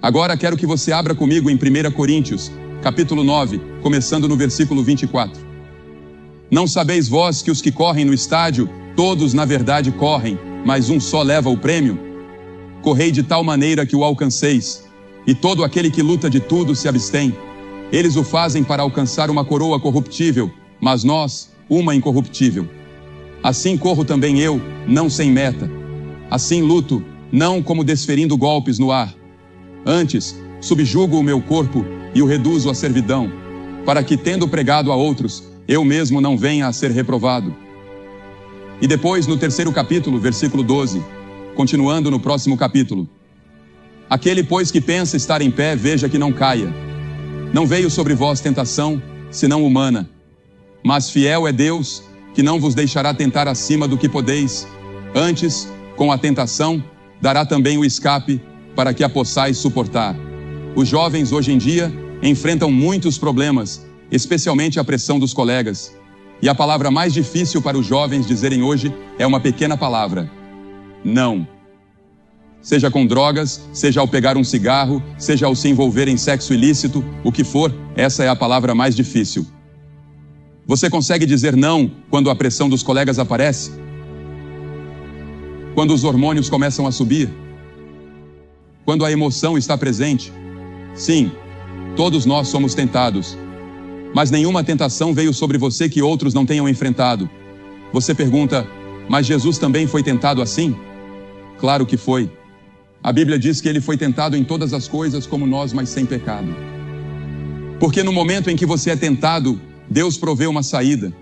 Agora quero que você abra comigo em 1 Coríntios, capítulo 9, começando no versículo 24. Não sabeis vós que os que correm no estádio, todos na verdade correm, mas um só leva o prêmio? Correi de tal maneira que o alcanceis, e todo aquele que luta de tudo se abstém. Eles o fazem para alcançar uma coroa corruptível, mas nós, uma incorruptível. Assim corro também eu, não sem meta. Assim luto, não como desferindo golpes no ar. Antes, subjugo o meu corpo e o reduzo à servidão, para que, tendo pregado a outros, eu mesmo não venha a ser reprovado. E depois, no 3º capítulo, versículo 12, continuando no próximo capítulo. Aquele, pois, que pensa estar em pé, veja que não caia. Não veio sobre vós tentação, senão humana. Mas fiel é Deus, que não vos deixará tentar acima do que podeis. Antes, com a tentação, dará também o escape, para que a possais suportar. Os jovens, hoje em dia, enfrentam muitos problemas, especialmente a pressão dos colegas. E a palavra mais difícil para os jovens dizerem hoje é uma pequena palavra: não. Seja com drogas, seja ao pegar um cigarro, seja ao se envolver em sexo ilícito, o que for, essa é a palavra mais difícil. Você consegue dizer não quando a pressão dos colegas aparece? Quando os hormônios começam a subir? Quando a emoção está presente? Sim, todos nós somos tentados. Mas nenhuma tentação veio sobre você que outros não tenham enfrentado. Você pergunta, mas Jesus também foi tentado assim? Claro que foi. A Bíblia diz que ele foi tentado em todas as coisas como nós, mas sem pecado. Porque no momento em que você é tentado, Deus provê uma saída.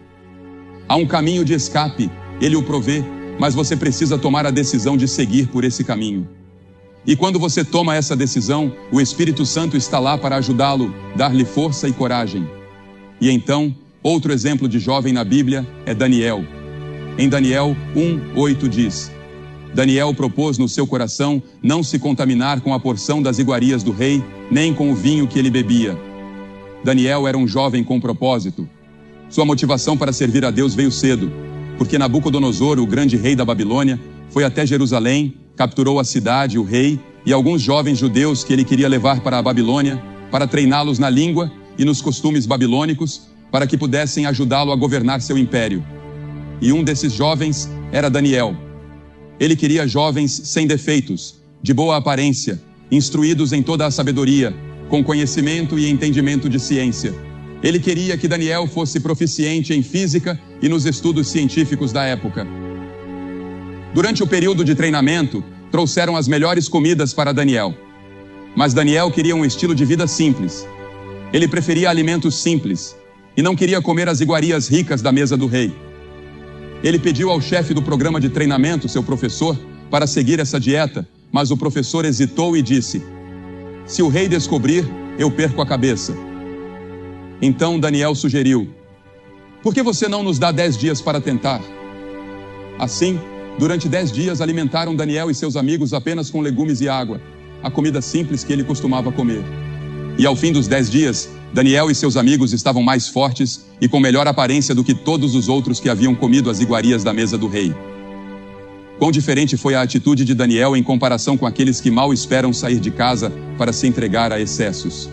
Há um caminho de escape, ele o provê, mas você precisa tomar a decisão de seguir por esse caminho. E quando você toma essa decisão, o Espírito Santo está lá para ajudá-lo, dar-lhe força e coragem. E então, outro exemplo de jovem na Bíblia é Daniel. Em Daniel 1:8 diz: Daniel propôs no seu coração não se contaminar com a porção das iguarias do rei, nem com o vinho que ele bebia. Daniel era um jovem com propósito. Sua motivação para servir a Deus veio cedo, porque Nabucodonosor, o grande rei da Babilônia, foi até Jerusalém, capturou a cidade, o rei e alguns jovens judeus que ele queria levar para a Babilônia, para treiná-los na língua e nos costumes babilônicos, para que pudessem ajudá-lo a governar seu império. E um desses jovens era Daniel. Ele queria jovens sem defeitos, de boa aparência, instruídos em toda a sabedoria, com conhecimento e entendimento de ciência. Ele queria que Daniel fosse proficiente em física e nos estudos científicos da época. Durante o período de treinamento, trouxeram as melhores comidas para Daniel. Mas Daniel queria um estilo de vida simples. Ele preferia alimentos simples e não queria comer as iguarias ricas da mesa do rei. Ele pediu ao chefe do programa de treinamento, seu professor, para seguir essa dieta, mas o professor hesitou e disse: se o rei descobrir, eu perco a cabeça. Então Daniel sugeriu: por que você não nos dá 10 dias para tentar? Assim, durante 10 dias alimentaram Daniel e seus amigos apenas com legumes e água, a comida simples que ele costumava comer. E ao fim dos 10 dias, Daniel e seus amigos estavam mais fortes e com melhor aparência do que todos os outros que haviam comido as iguarias da mesa do rei. Quão diferente foi a atitude de Daniel em comparação com aqueles que mal esperam sair de casa para se entregar a excessos.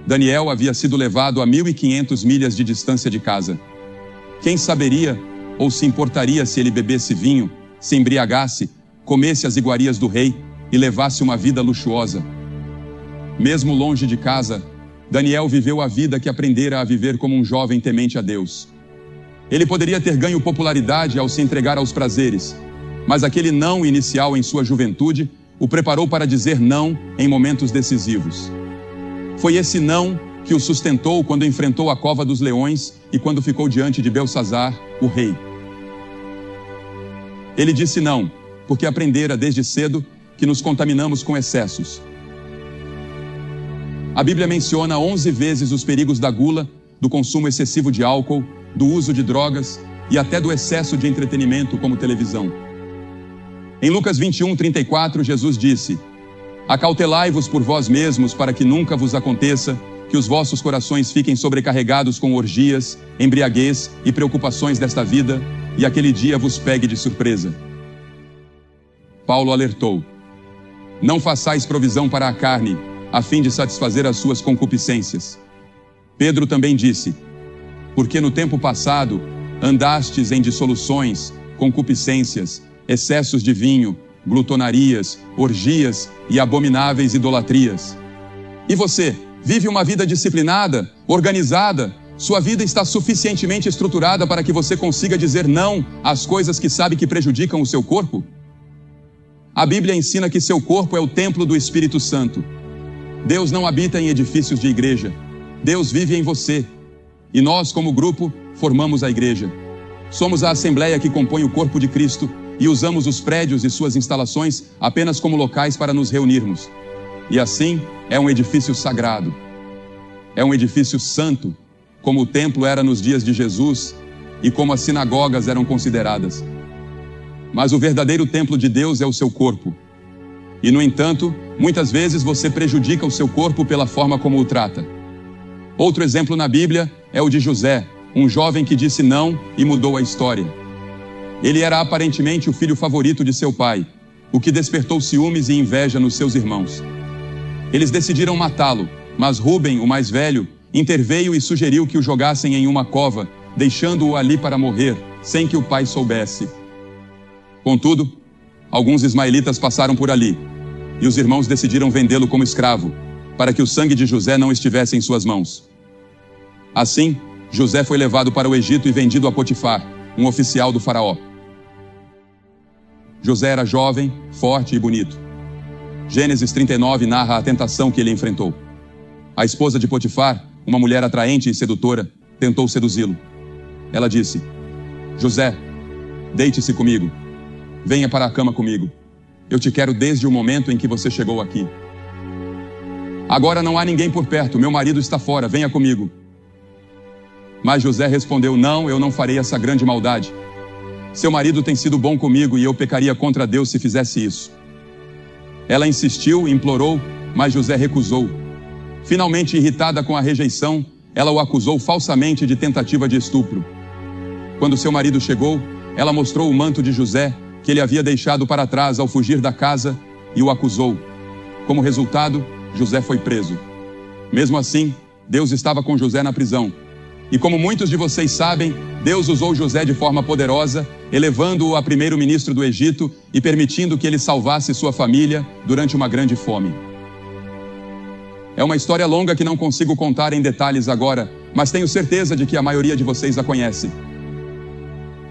Daniel havia sido levado a 1.500 milhas de distância de casa. Quem saberia ou se importaria se ele bebesse vinho, se embriagasse, comesse as iguarias do rei e levasse uma vida luxuosa? Mesmo longe de casa, Daniel viveu a vida que aprendera a viver como um jovem temente a Deus. Ele poderia ter ganho popularidade ao se entregar aos prazeres, mas aquele não inicial em sua juventude o preparou para dizer não em momentos decisivos. Foi esse não que o sustentou quando enfrentou a cova dos leões e quando ficou diante de Belsazar, o rei. Ele disse não, porque aprendera desde cedo que nos contaminamos com excessos. A Bíblia menciona 11 vezes os perigos da gula, do consumo excessivo de álcool, do uso de drogas e até do excesso de entretenimento como televisão. Em Lucas 21:34, Jesus disse: acautelai-vos por vós mesmos para que nunca vos aconteça que os vossos corações fiquem sobrecarregados com orgias, embriaguez e preocupações desta vida, e aquele dia vos pegue de surpresa. Paulo alertou: Não façais provisão para a carne, a fim de satisfazer as suas concupiscências. Pedro também disse: porque no tempo passado andastes em dissoluções, concupiscências, excessos de vinho, glutonarias, orgias e abomináveis idolatrias. E você, vive uma vida disciplinada, organizada? Sua vida está suficientemente estruturada para que você consiga dizer não às coisas que sabe que prejudicam o seu corpo? A Bíblia ensina que seu corpo é o templo do Espírito Santo. Deus não habita em edifícios de igreja. Deus vive em você. E nós, como grupo, formamos a igreja. Somos a assembleia que compõe o corpo de Cristo e usamos os prédios e suas instalações apenas como locais para nos reunirmos. E assim, é um edifício sagrado. É um edifício santo, como o templo era nos dias de Jesus e como as sinagogas eram consideradas. Mas o verdadeiro templo de Deus é o seu corpo. E, no entanto, muitas vezes você prejudica o seu corpo pela forma como o trata. Outro exemplo na Bíblia é o de José, um jovem que disse não e mudou a história. Ele era aparentemente o filho favorito de seu pai, o que despertou ciúmes e inveja nos seus irmãos. Eles decidiram matá-lo, mas Rúben, o mais velho, interveio e sugeriu que o jogassem em uma cova, deixando-o ali para morrer, sem que o pai soubesse. Contudo, alguns ismaelitas passaram por ali, e os irmãos decidiram vendê-lo como escravo, para que o sangue de José não estivesse em suas mãos. Assim, José foi levado para o Egito e vendido a Potifar, um oficial do faraó. José era jovem, forte e bonito. Gênesis 39 narra a tentação que ele enfrentou. A esposa de Potifar, uma mulher atraente e sedutora, tentou seduzi-lo. Ela disse: José, deite-se comigo. Venha para a cama comigo. Eu te quero desde o momento em que você chegou aqui. Agora não há ninguém por perto, meu marido está fora, venha comigo. Mas José respondeu: não, eu não farei essa grande maldade. Seu marido tem sido bom comigo e eu pecaria contra Deus se fizesse isso. Ela insistiu, implorou, mas José recusou. Finalmente, irritada com a rejeição, ela o acusou falsamente de tentativa de estupro. Quando seu marido chegou, ela mostrou o manto de José, que ele havia deixado para trás ao fugir da casa, e o acusou. Como resultado, José foi preso. Mesmo assim, Deus estava com José na prisão. E como muitos de vocês sabem, Deus usou José de forma poderosa, elevando-o a primeiro-ministro do Egito e permitindo que ele salvasse sua família durante uma grande fome. É uma história longa que não consigo contar em detalhes agora, mas tenho certeza de que a maioria de vocês a conhece.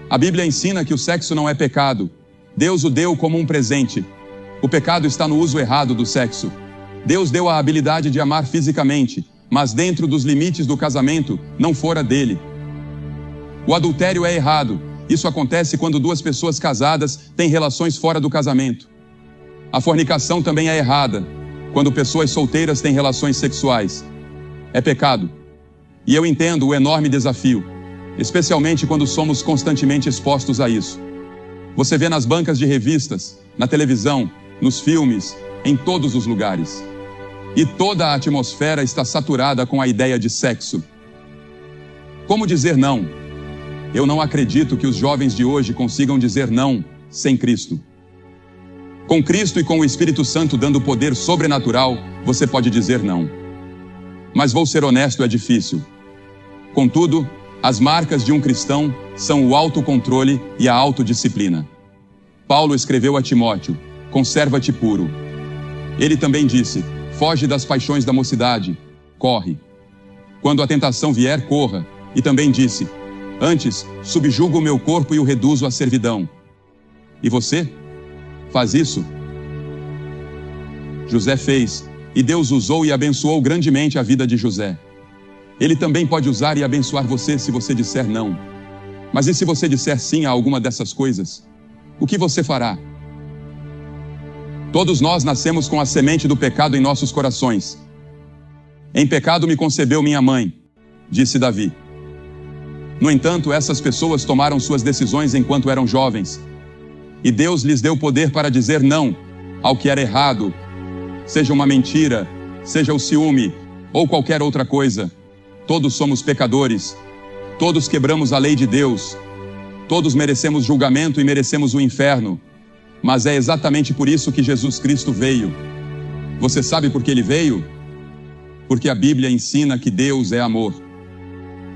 A Bíblia ensina que o sexo não é pecado. Deus o deu como um presente. O pecado está no uso errado do sexo. Deus deu a habilidade de amar fisicamente, mas dentro dos limites do casamento, não fora dele. O adultério é errado. Isso acontece quando duas pessoas casadas têm relações fora do casamento. A fornicação também é errada, quando pessoas solteiras têm relações sexuais. É pecado. E eu entendo o enorme desafio, especialmente quando somos constantemente expostos a isso. Você vê nas bancas de revistas, na televisão, nos filmes, em todos os lugares. E toda a atmosfera está saturada com a ideia de sexo. Como dizer não? Eu não acredito que os jovens de hoje consigam dizer não sem Cristo. Com Cristo e com o Espírito Santo dando poder sobrenatural, você pode dizer não. Mas vou ser honesto, é difícil. Contudo, as marcas de um cristão são o autocontrole e a autodisciplina. Paulo escreveu a Timóteo: conserva-te puro. Ele também disse: foge das paixões da mocidade, corre. Quando a tentação vier, corra. E também disse: antes, subjugo o meu corpo e o reduzo à servidão. E você? Faz isso? José fez, e Deus usou e abençoou grandemente a vida de José. Ele também pode usar e abençoar você se você disser não. Mas e se você disser sim a alguma dessas coisas? O que você fará? Todos nós nascemos com a semente do pecado em nossos corações. Em pecado me concebeu minha mãe, disse Davi. No entanto, essas pessoas tomaram suas decisões enquanto eram jovens. E Deus lhes deu poder para dizer não ao que era errado, seja uma mentira, seja o ciúme ou qualquer outra coisa. Todos somos pecadores, todos quebramos a lei de Deus, todos merecemos julgamento e merecemos o inferno. Mas é exatamente por isso que Jesus Cristo veio. Você sabe por que ele veio? Porque a Bíblia ensina que Deus é amor.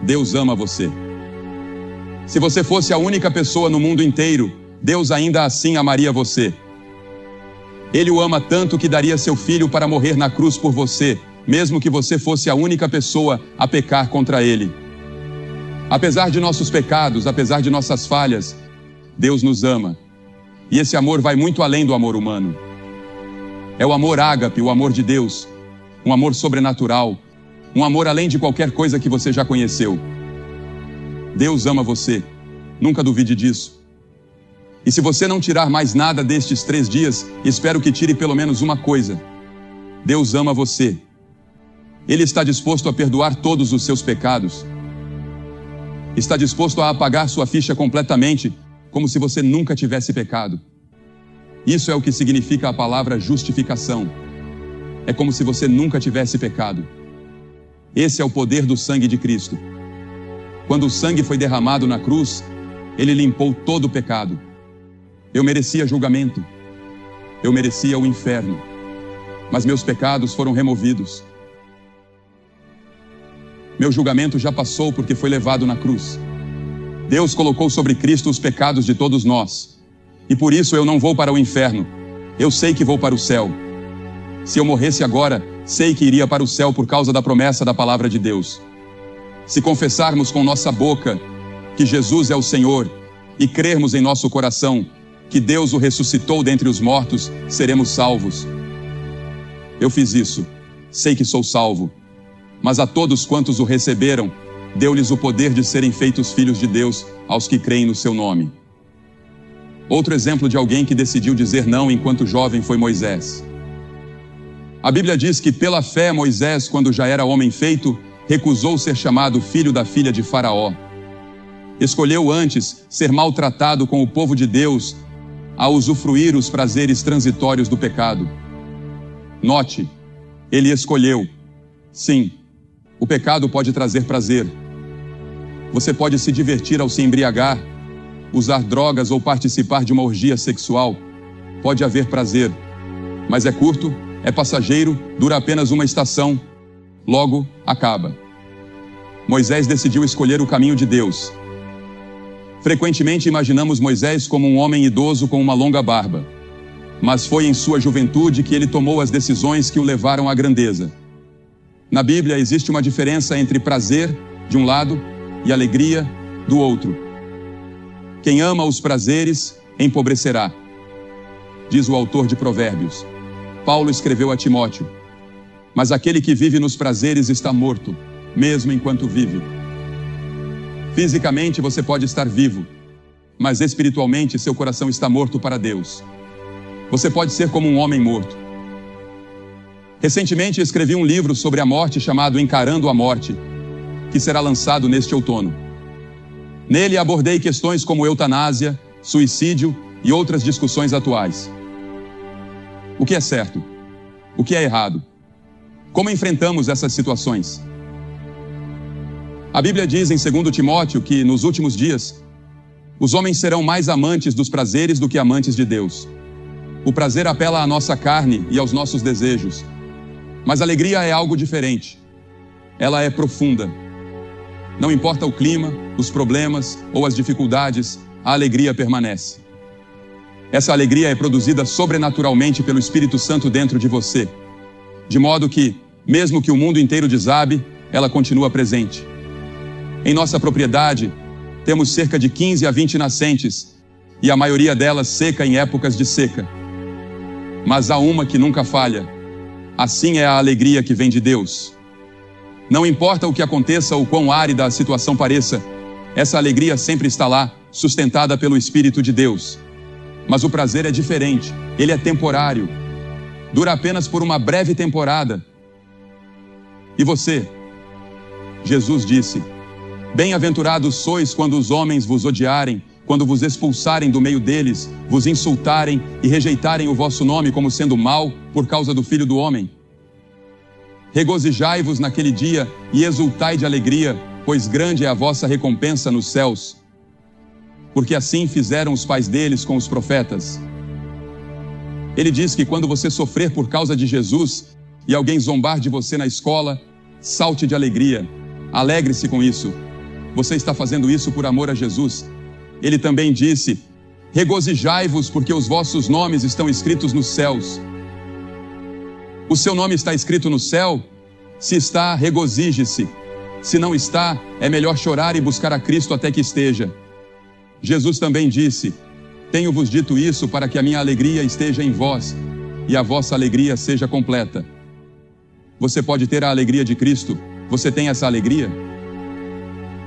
Deus ama você. Se você fosse a única pessoa no mundo inteiro, Deus ainda assim amaria você. Ele o ama tanto que daria seu filho para morrer na cruz por você, mesmo que você fosse a única pessoa a pecar contra ele. Apesar de nossos pecados, apesar de nossas falhas, Deus nos ama. E esse amor vai muito além do amor humano. É o amor ágape, o amor de Deus, um amor sobrenatural, um amor além de qualquer coisa que você já conheceu. Deus ama você, nunca duvide disso. E se você não tirar mais nada destes 3 dias, espero que tire pelo menos uma coisa. Deus ama você. Ele está disposto a perdoar todos os seus pecados. Está disposto a apagar sua ficha completamente, como se você nunca tivesse pecado. Isso é o que significa a palavra justificação. É como se você nunca tivesse pecado. Esse é o poder do sangue de Cristo. Quando o sangue foi derramado na cruz, ele limpou todo o pecado. Eu merecia julgamento. Eu merecia o inferno. Mas meus pecados foram removidos. Meu julgamento já passou porque foi levado na cruz. Deus colocou sobre Cristo os pecados de todos nós. E por isso eu não vou para o inferno. Eu sei que vou para o céu. Se eu morresse agora, sei que iria para o céu por causa da promessa da palavra de Deus. Se confessarmos com nossa boca que Jesus é o Senhor e crermos em nosso coração que Deus o ressuscitou dentre os mortos, seremos salvos. Eu fiz isso. Sei que sou salvo. Mas a todos quantos o receberam, deu-lhes o poder de serem feitos filhos de Deus aos que creem no seu nome. Outro exemplo de alguém que decidiu dizer não enquanto jovem foi Moisés. A Bíblia diz que pela fé Moisés, quando já era homem feito, recusou ser chamado filho da filha de Faraó. Escolheu antes ser maltratado com o povo de Deus a usufruir os prazeres transitórios do pecado. Note, ele escolheu. Sim, o pecado pode trazer prazer. Você pode se divertir ao se embriagar, usar drogas ou participar de uma orgia sexual. Pode haver prazer, mas é curto, é passageiro, dura apenas uma estação, logo acaba. Moisés decidiu escolher o caminho de Deus. Frequentemente imaginamos Moisés como um homem idoso com uma longa barba, mas foi em sua juventude que ele tomou as decisões que o levaram à grandeza. Na Bíblia existe uma diferença entre prazer, de um lado, e alegria, do outro. Quem ama os prazeres, empobrecerá, diz o autor de Provérbios. Paulo escreveu a Timóteo: mas aquele que vive nos prazeres está morto, mesmo enquanto vive. Fisicamente você pode estar vivo, mas espiritualmente seu coração está morto para Deus. Você pode ser como um homem morto. Recentemente escrevi um livro sobre a morte chamado Encarando a Morte, que será lançado neste outono. Nele abordei questões como eutanásia, suicídio e outras discussões atuais. O que é certo? O que é errado? Como enfrentamos essas situações? A Bíblia diz em 2 Timóteo que, nos últimos dias, os homens serão mais amantes dos prazeres do que amantes de Deus. O prazer apela à nossa carne e aos nossos desejos. Mas a alegria é algo diferente. Ela é profunda. Não importa o clima, os problemas ou as dificuldades, a alegria permanece. Essa alegria é produzida sobrenaturalmente pelo Espírito Santo dentro de você, de modo que, mesmo que o mundo inteiro desabe, ela continua presente. Em nossa propriedade, temos cerca de 15 a 20 nascentes, e a maioria delas seca em épocas de seca. Mas há uma que nunca falha. Assim é a alegria que vem de Deus. Não importa o que aconteça ou quão árida a situação pareça, essa alegria sempre está lá, sustentada pelo Espírito de Deus. Mas o prazer é diferente, ele é temporário. Dura apenas por uma breve temporada. E você? Jesus disse: bem-aventurados sois quando os homens vos odiarem, quando vos expulsarem do meio deles, vos insultarem e rejeitarem o vosso nome como sendo mau por causa do Filho do Homem. Regozijai-vos naquele dia e exultai de alegria, pois grande é a vossa recompensa nos céus. Porque assim fizeram os pais deles com os profetas. Ele diz que quando você sofrer por causa de Jesus e alguém zombar de você na escola, salte de alegria, alegre-se com isso. Você está fazendo isso por amor a Jesus. Ele também disse: regozijai-vos, porque os vossos nomes estão escritos nos céus. O seu nome está escrito no céu? Se está, regozije-se. Se não está, é melhor chorar e buscar a Cristo até que esteja. Jesus também disse: tenho-vos dito isso para que a minha alegria esteja em vós e a vossa alegria seja completa. Você pode ter a alegria de Cristo? Você tem essa alegria?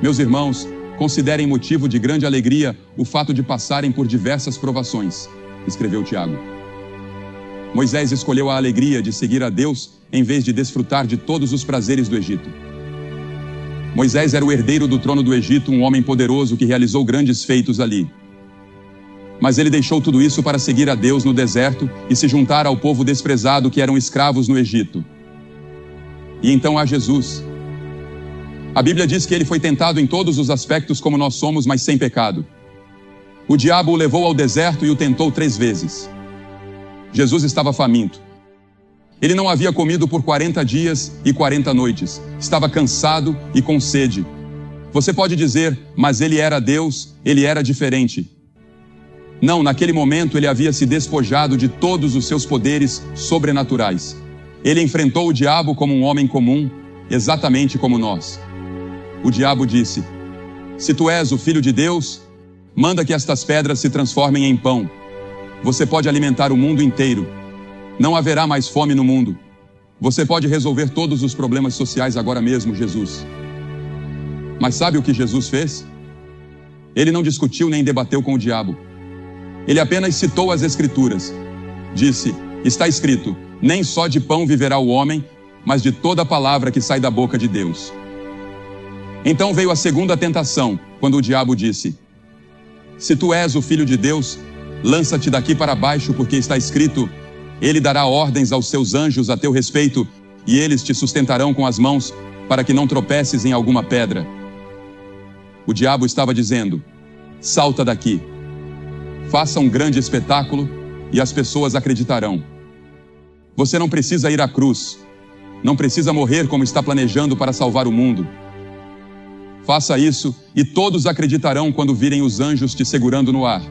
Meus irmãos, considerem motivo de grande alegria o fato de passarem por diversas provações, escreveu Tiago. Moisés escolheu a alegria de seguir a Deus em vez de desfrutar de todos os prazeres do Egito. Moisés era o herdeiro do trono do Egito, um homem poderoso que realizou grandes feitos ali. Mas ele deixou tudo isso para seguir a Deus no deserto e se juntar ao povo desprezado que eram escravos no Egito. E então há Jesus. A Bíblia diz que ele foi tentado em todos os aspectos como nós somos, mas sem pecado. O diabo o levou ao deserto e o tentou 3 vezes. Jesus estava faminto. Ele não havia comido por 40 dias e 40 noites. Estava cansado e com sede. Você pode dizer, mas ele era Deus, ele era diferente. Não, naquele momento ele havia se despojado de todos os seus poderes sobrenaturais. Ele enfrentou o diabo como um homem comum, exatamente como nós. O diabo disse: se tu és o Filho de Deus, manda que estas pedras se transformem em pão. Você pode alimentar o mundo inteiro. Não haverá mais fome no mundo. Você pode resolver todos os problemas sociais agora mesmo, Jesus. Mas sabe o que Jesus fez? Ele não discutiu nem debateu com o diabo. Ele apenas citou as Escrituras. Disse: está escrito, nem só de pão viverá o homem, mas de toda palavra que sai da boca de Deus. Então veio a segunda tentação, quando o diabo disse: se tu és o Filho de Deus, lança-te daqui para baixo, porque está escrito: ele dará ordens aos seus anjos a teu respeito, e eles te sustentarão com as mãos, para que não tropeces em alguma pedra. O diabo estava dizendo: salta daqui. Faça um grande espetáculo e as pessoas acreditarão. Você não precisa ir à cruz. Não precisa morrer como está planejando para salvar o mundo. Faça isso e todos acreditarão quando virem os anjos te segurando no ar.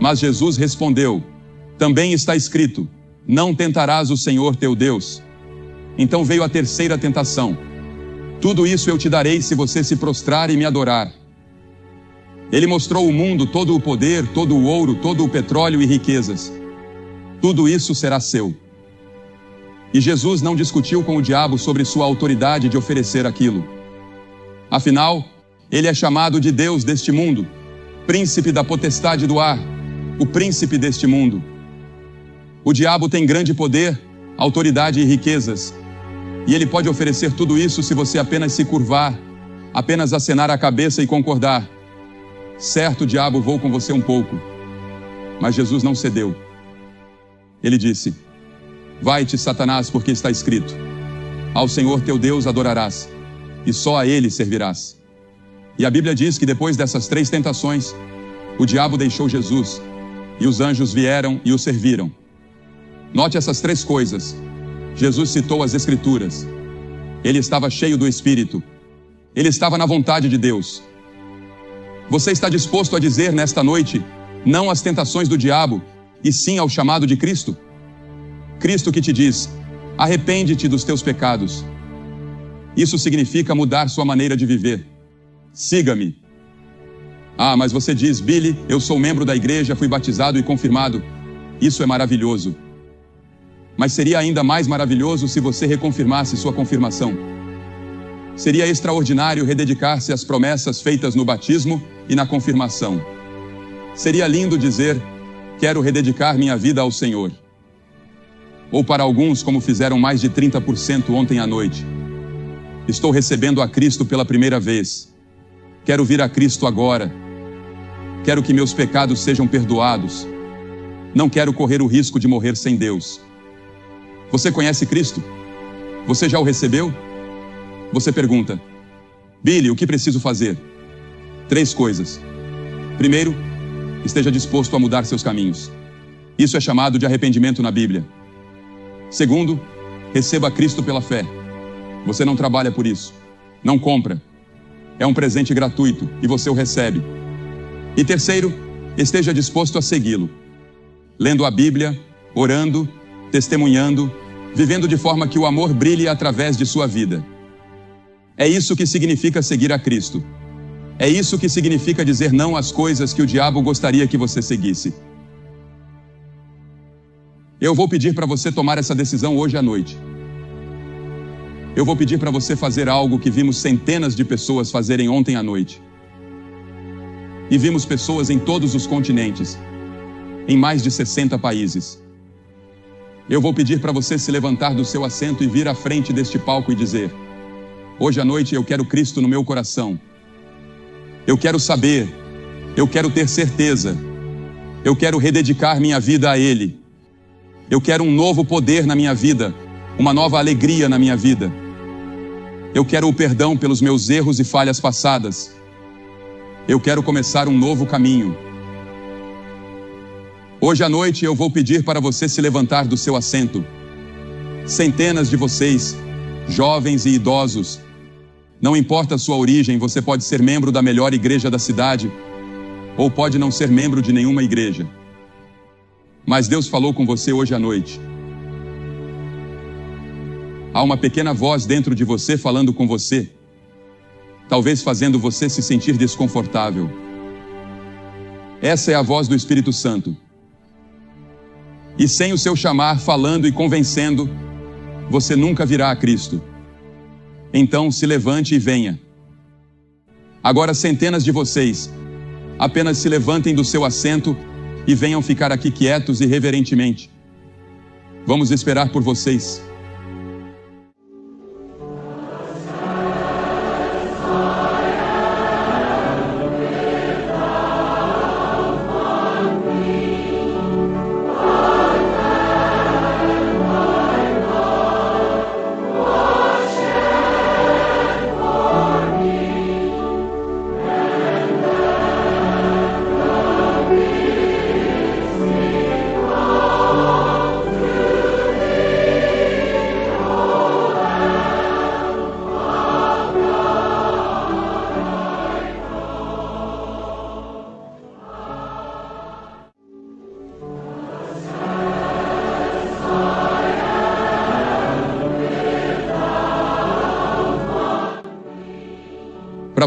Mas Jesus respondeu: também está escrito, não tentarás o Senhor teu Deus. Então veio a terceira tentação: tudo isso eu te darei se você se prostrar e me adorar. Ele mostrou ao mundo todo o poder, todo o ouro, todo o petróleo e riquezas. Tudo isso será seu. E Jesus não discutiu com o diabo sobre sua autoridade de oferecer aquilo. Afinal, ele é chamado de Deus deste mundo, príncipe da potestade do ar, o príncipe deste mundo. O diabo tem grande poder, autoridade e riquezas, e ele pode oferecer tudo isso se você apenas se curvar, apenas acenar a cabeça e concordar. Certo, diabo, vou com você um pouco. Mas Jesus não cedeu. Ele disse: vai-te, Satanás, porque está escrito: ao Senhor teu Deus adorarás, e só a Ele servirás. E a Bíblia diz que depois dessas 3 tentações, o diabo deixou Jesus, e os anjos vieram e o serviram. Note essas 3 coisas. Jesus citou as Escrituras. Ele estava cheio do Espírito. Ele estava na vontade de Deus. Você está disposto a dizer nesta noite não às tentações do diabo, e sim ao chamado de Cristo? Cristo que te diz: arrepende-te dos teus pecados. Isso significa mudar sua maneira de viver. Siga-me. Ah, mas você diz: Billy, eu sou membro da igreja, fui batizado e confirmado. Isso é maravilhoso. Mas seria ainda mais maravilhoso se você reconfirmasse sua confirmação. Seria extraordinário rededicar-se às promessas feitas no batismo e na confirmação. Seria lindo dizer: quero rededicar minha vida ao Senhor. Ou para alguns, como fizeram mais de 30% ontem à noite: estou recebendo a Cristo pela primeira vez. Quero vir a Cristo agora. Quero que meus pecados sejam perdoados. Não quero correr o risco de morrer sem Deus. Você conhece Cristo? Você já o recebeu? Você pergunta: Billy, o que preciso fazer? 3 coisas. Primeiro, esteja disposto a mudar seus caminhos. Isso é chamado de arrependimento na Bíblia. Segundo, receba Cristo pela fé. Você não trabalha por isso. Não compra. É um presente gratuito e você o recebe. E terceiro, esteja disposto a segui-lo. Lendo a Bíblia, orando, testemunhando, vivendo de forma que o amor brilhe através de sua vida. É isso que significa seguir a Cristo. É isso que significa dizer não às coisas que o diabo gostaria que você seguisse. Eu vou pedir para você tomar essa decisão hoje à noite. Eu vou pedir para você fazer algo que vimos centenas de pessoas fazerem ontem à noite. E vimos pessoas em todos os continentes, em mais de 60 países. Eu vou pedir para você se levantar do seu assento e vir à frente deste palco e dizer: hoje à noite eu quero Cristo no meu coração. Eu quero saber, eu quero ter certeza, eu quero rededicar minha vida a Ele. Eu quero um novo poder na minha vida, uma nova alegria na minha vida. Eu quero o perdão pelos meus erros e falhas passadas. Eu quero começar um novo caminho. Hoje à noite eu vou pedir para você se levantar do seu assento. Centenas de vocês, jovens e idosos, não importa a sua origem, você pode ser membro da melhor igreja da cidade, ou pode não ser membro de nenhuma igreja. Mas Deus falou com você hoje à noite. Há uma pequena voz dentro de você falando com você, talvez fazendo você se sentir desconfortável. Essa é a voz do Espírito Santo. E sem o seu chamar, falando e convencendo, você nunca virá a Cristo. Então se levante e venha. Agora centenas de vocês, apenas se levantem do seu assento e venham ficar aqui quietos e reverentemente. Vamos esperar por vocês.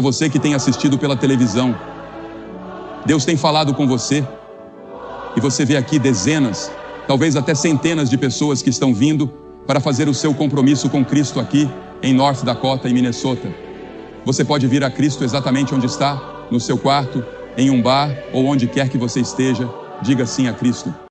Para você que tem assistido pela televisão, Deus tem falado com você, e você vê aqui dezenas, talvez até centenas de pessoas que estão vindo para fazer o seu compromisso com Cristo aqui em North Dakota e Minnesota. Você pode vir a Cristo exatamente onde está, no seu quarto, em um bar ou onde quer que você esteja. Diga sim a Cristo.